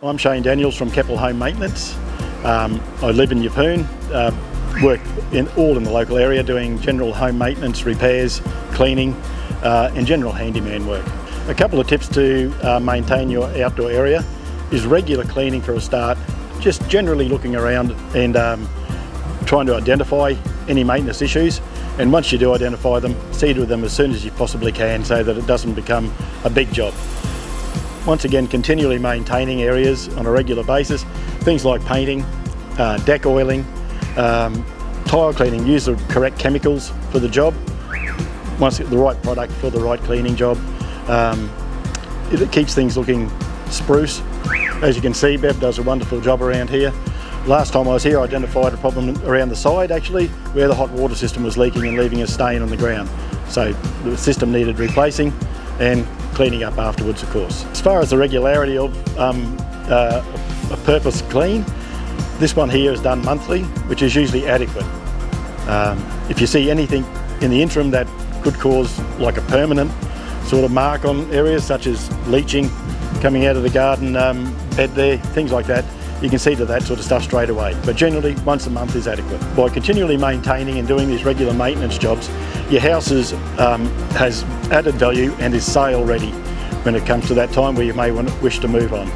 I'm Shane Daniels from Keppel Home Maintenance. I live in Yeppoon, work all in the local area doing general home maintenance, repairs, cleaning and general handyman work. A couple of tips to maintain your outdoor area is regular cleaning for a start, just generally looking around and trying to identify any maintenance issues, and once you do identify them, see to them as soon as you possibly can so that it doesn't become a big job. Once again, continually maintaining areas on a regular basis, things like painting, deck oiling, tile cleaning. Use the correct chemicals for the job. Once you get the right product for the right cleaning job, it keeps things looking spruce. As you can see, Bev does a wonderful job around here. Last time I was here, I identified a problem around the side actually, where the hot water system was leaking and leaving a stain on the ground. So the system needed replacing and cleaning up afterwards, of course. As far as the regularity of a purpose clean, this one here is done monthly, which is usually adequate. If you see anything in the interim that could cause like a permanent sort of mark on areas such as leaching coming out of the garden bed there, things like that, you can see to that sort of stuff straight away. But generally, once a month is adequate. By continually maintaining and doing these regular maintenance jobs, your house has added value and is sale ready when it comes to that time where you may wish to move on.